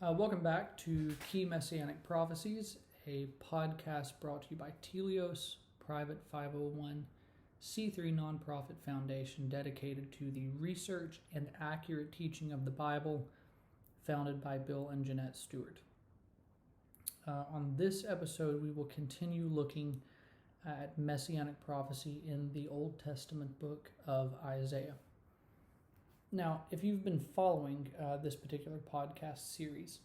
Welcome back to Key Messianic Prophecies, a podcast brought to you by Telios, private 501c3 nonprofit foundation dedicated to the research and accurate teaching of the Bible, founded by Bill and Jeanette Stewart. On this episode, we will continue looking at Messianic prophecy in the Old Testament book of Isaiah. Now, if you've been following this particular podcast series,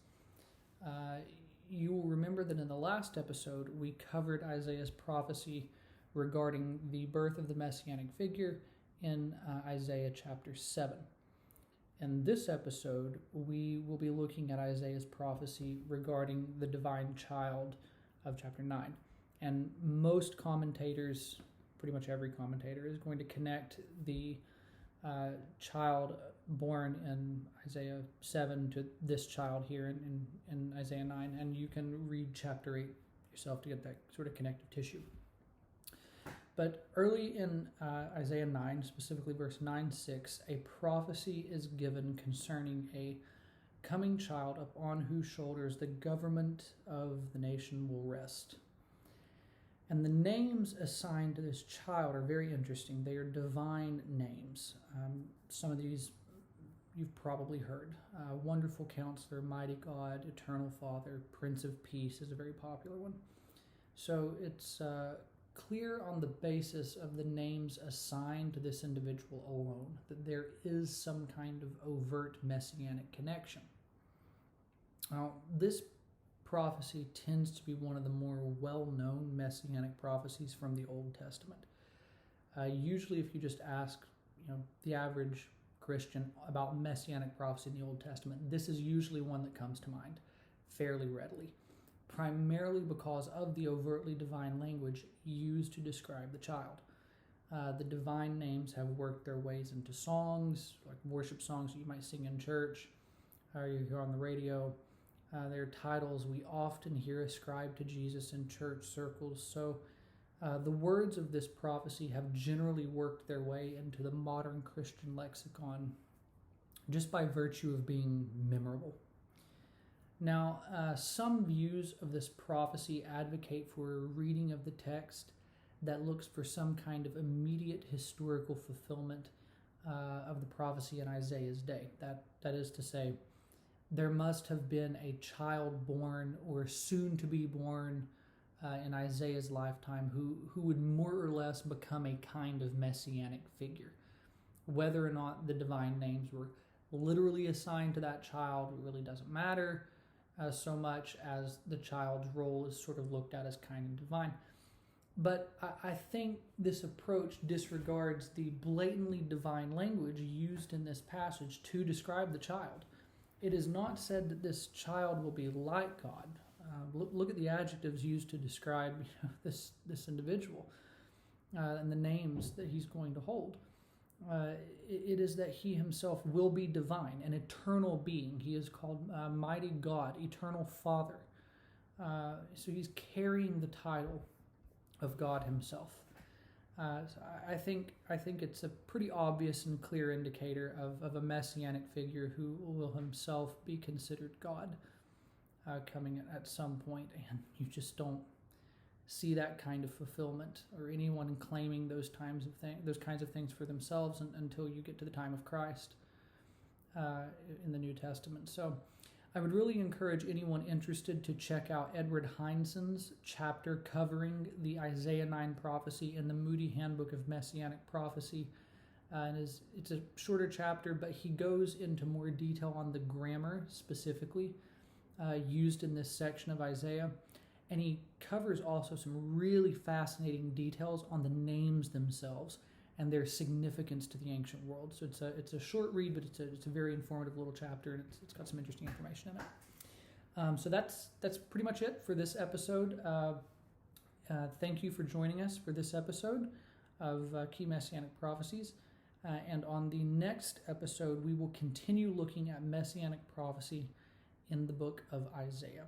you will remember that in the last episode we covered Isaiah's prophecy regarding the birth of the Messianic figure in Isaiah chapter 7. In this episode, we will be looking at Isaiah's prophecy regarding the divine child of chapter 9. And most commentators, pretty much every commentator, is going to connect the child born in Isaiah 7 to this child here in Isaiah 9, and you can read chapter 8 yourself to get that sort of connective tissue. But early in Isaiah 9, specifically verse 9:6, a prophecy is given concerning a coming child upon whose shoulders the government of the nation will rest. And the names assigned to this child are very interesting. They are divine names. Some of these you've probably heard. Wonderful Counselor, Mighty God, Eternal Father, Prince of Peace is a very popular one. So it's clear on the basis of the names assigned to this individual alone that there is some kind of overt messianic connection. Now, this prophecy tends to be one of the more well-known messianic prophecies from the Old Testament. Usually, if you just ask, the average Christian about messianic prophecy in the Old Testament, this is usually one that comes to mind fairly readily, primarily because of the overtly divine language used to describe the child. The divine names have worked their ways into songs, like worship songs that you might sing in church, or you hear on the radio. They're titles we often hear ascribed to Jesus in church circles. So the words of this prophecy have generally worked their way into the modern Christian lexicon just by virtue of being memorable. Now, some views of this prophecy advocate for a reading of the text that looks for some kind of immediate historical fulfillment of the prophecy in Isaiah's day. That is to say, there must have been a child born or soon to be born in Isaiah's lifetime who would more or less become a kind of messianic figure. Whether or not the divine names were literally assigned to that child really doesn't matter so much as the child's role is sort of looked at as kind of divine. But I think this approach disregards the blatantly divine language used in this passage to describe the child. It is not said that this child will be like God. Look at the adjectives used to describe this individual and the names that he's going to hold. It is that he himself will be divine, an eternal being. He is called Mighty God, Eternal Father. So he's carrying the title of God himself. So I think it's a pretty obvious and clear indicator of a messianic figure who will himself be considered God coming at some point, and you just don't see that kind of fulfillment or anyone claiming those kinds of things for themselves until you get to the time of Christ in the New Testament. So I would really encourage anyone interested to check out Edward Hindeson's chapter covering the Isaiah 9 prophecy in the Moody Handbook of Messianic Prophecy. And it's a shorter chapter, but he goes into more detail on the grammar specifically used in this section of Isaiah. And he covers also some really fascinating details on the names themselves and their significance to the ancient world. So it's a short read, but it's a very informative little chapter, and it's got some interesting information in it. So that's pretty much it for this episode. Thank you for joining us for this episode of Key Messianic Prophecies. And on the next episode, we will continue looking at Messianic prophecy in the book of Isaiah.